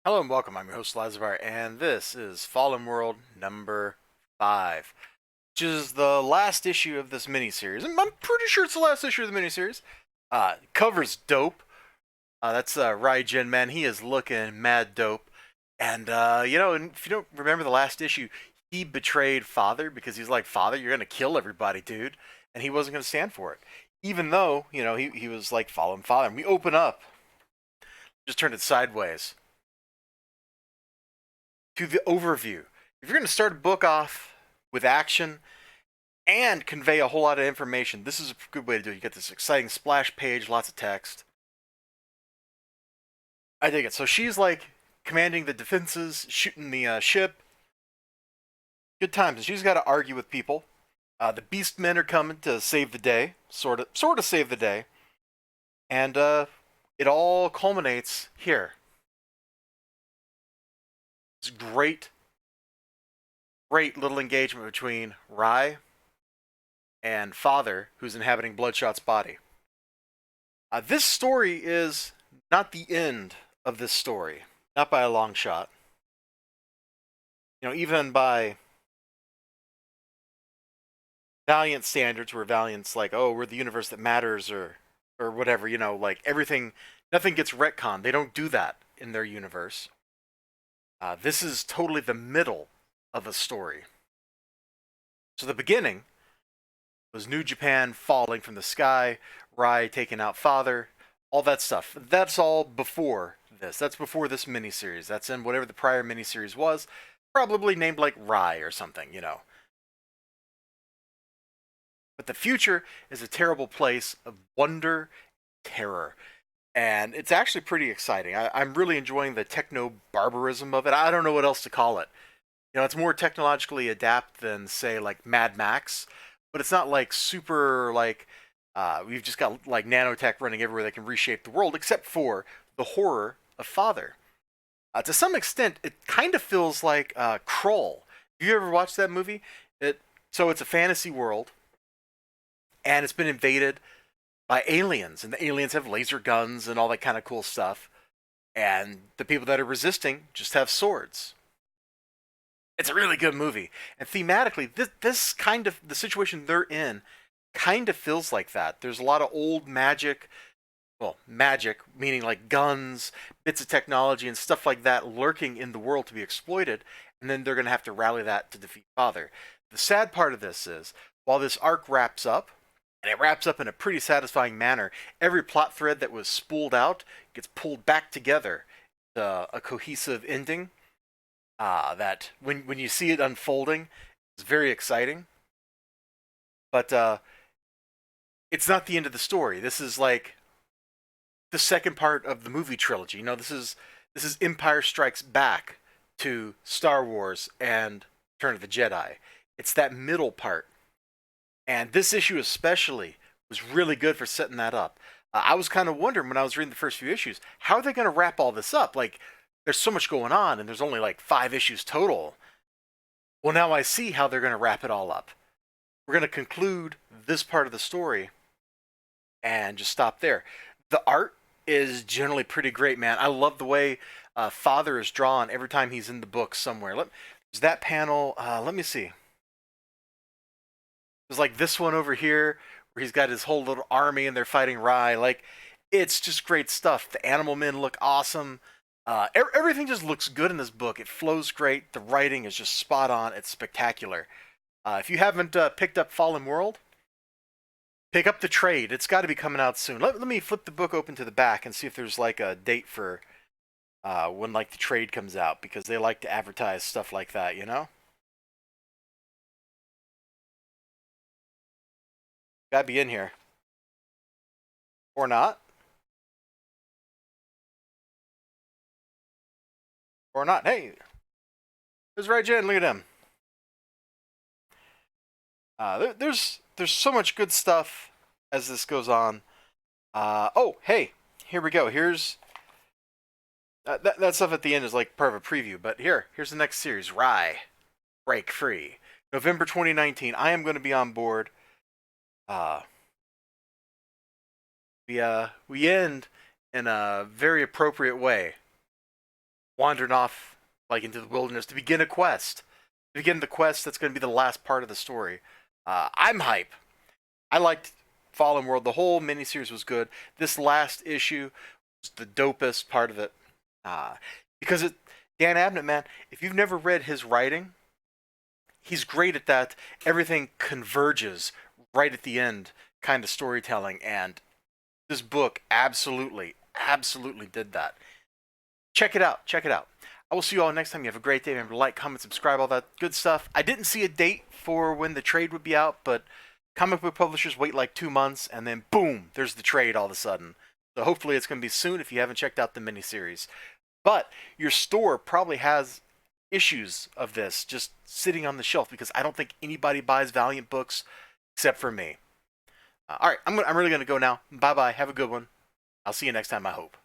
Hello and welcome. I'm your host Elizibar, and this is Fallen World number 5, which is the last issue of this miniseries. I'm pretty sure it's the last issue of the miniseries. Cover's dope. That's Raijin, man. He is looking mad dope. And, and if you don't remember the last issue, he betrayed Father because he's like, Father, you're going to kill everybody, dude. And he wasn't going to stand for it. Even though, he was like, following Father. And we open up, just turned it sideways to the overview. If you're going to start a book off with action and convey a whole lot of information, this is a good way to do it. You get this exciting splash page, lots of text. I dig it. So she's like commanding the defenses, shooting the ship. Good times. And she's got to argue with people. The beast men are coming to save the day, sort of save the day, and it all culminates here. It's great little engagement between Rai and Father, who's inhabiting Bloodshot's body. This story is not the end of this story, not by a long shot. Even by Valiant standards, where Valiant's like, oh, we're the universe that matters, or whatever. Like everything, nothing gets retconned. They don't do that in their universe. This is totally the middle of a story. So the beginning was New Japan falling from the sky, Rai taking out Father, all that stuff. That's all before this. That's before this miniseries. That's in whatever the prior miniseries was, probably named like Rai or something. But the future is a terrible place of wonder, terror. And it's actually pretty exciting. I'm really enjoying the techno barbarism of it. I don't know what else to call it. It's more technologically adept than, say, like Mad Max, but it's not like super like we've just got like nanotech running everywhere that can reshape the world, except for the horror of Father. To some extent, it kind of feels like Kroll. Have you ever watched that movie? It's a fantasy world, and it's been invaded by aliens, and the aliens have laser guns and all that kind of cool stuff, and the people that are resisting just have swords. It's a really good movie, and thematically, this kind of the situation they're in kind of feels like that. There's a lot of old magic, well, magic meaning like guns, bits of technology, and stuff like that lurking in the world to be exploited, and then they're going to have to rally that to defeat Father. The sad part of this is, while this arc wraps up, and it wraps up in a pretty satisfying manner, every plot thread that was spooled out gets pulled back together to a cohesive ending. That when you see it unfolding, it's very exciting. But it's not the end of the story. This is like the second part of the movie trilogy. This is Empire Strikes Back to Star Wars and Return of the Jedi. It's that middle part, and this issue especially was really good for setting that up. I was kind of wondering when I was reading the first few issues, how are they going to wrap all this up? Like, there's so much going on, and there's only like 5 issues total. Well, now I see how they're going to wrap it all up. We're going to conclude this part of the story and just stop there. The art is generally pretty great, man. I love the way Father is drawn every time he's in the book somewhere. There's that panel. Let me see. There's like this one over here where he's got his whole little army and they're fighting Rai. Like, it's just great stuff. The animal men look awesome. Everything just looks good in this book. It flows great. The writing is just spot on. It's spectacular. If you haven't picked up Fallen World, pick up the trade. It's got to be coming out soon. Let me flip the book open to the back and see if there's like a date for when like the trade comes out, because they like to advertise stuff like that. Gotta be in here. Or not. Or not. Hey, there's Ray Jen. Look at him. There's so much good stuff as this goes on. Oh, hey, here we go. Here's that stuff at the end is like part of a preview, but here's the next series, Rye, Break Free, November 2019. I am going to be on board. Uh, we end in a very appropriate way. wandering off like into the wilderness to begin a quest. To begin the quest that's going to be the last part of the story. I'm hype. I liked Fallen World. The whole miniseries was good. This last issue was the dopest part of it. Uh, because Dan Abnett, man, if you've never read his writing, he's great at that. Everything converges right at the end kind of storytelling. And this book absolutely, absolutely did that. Check it out. Check it out. I will see you all next time. You have a great day. Remember to like, comment, subscribe, all that good stuff. I didn't see a date for when the trade would be out, but comic book publishers wait like 2 months, and then boom, there's the trade all of a sudden. So hopefully it's going to be soon if you haven't checked out the miniseries. But your store probably has issues of this just sitting on the shelf because I don't think anybody buys Valiant books except for me. All right, I'm really going to go now. Bye-bye. Have a good one. I'll see you next time, I hope.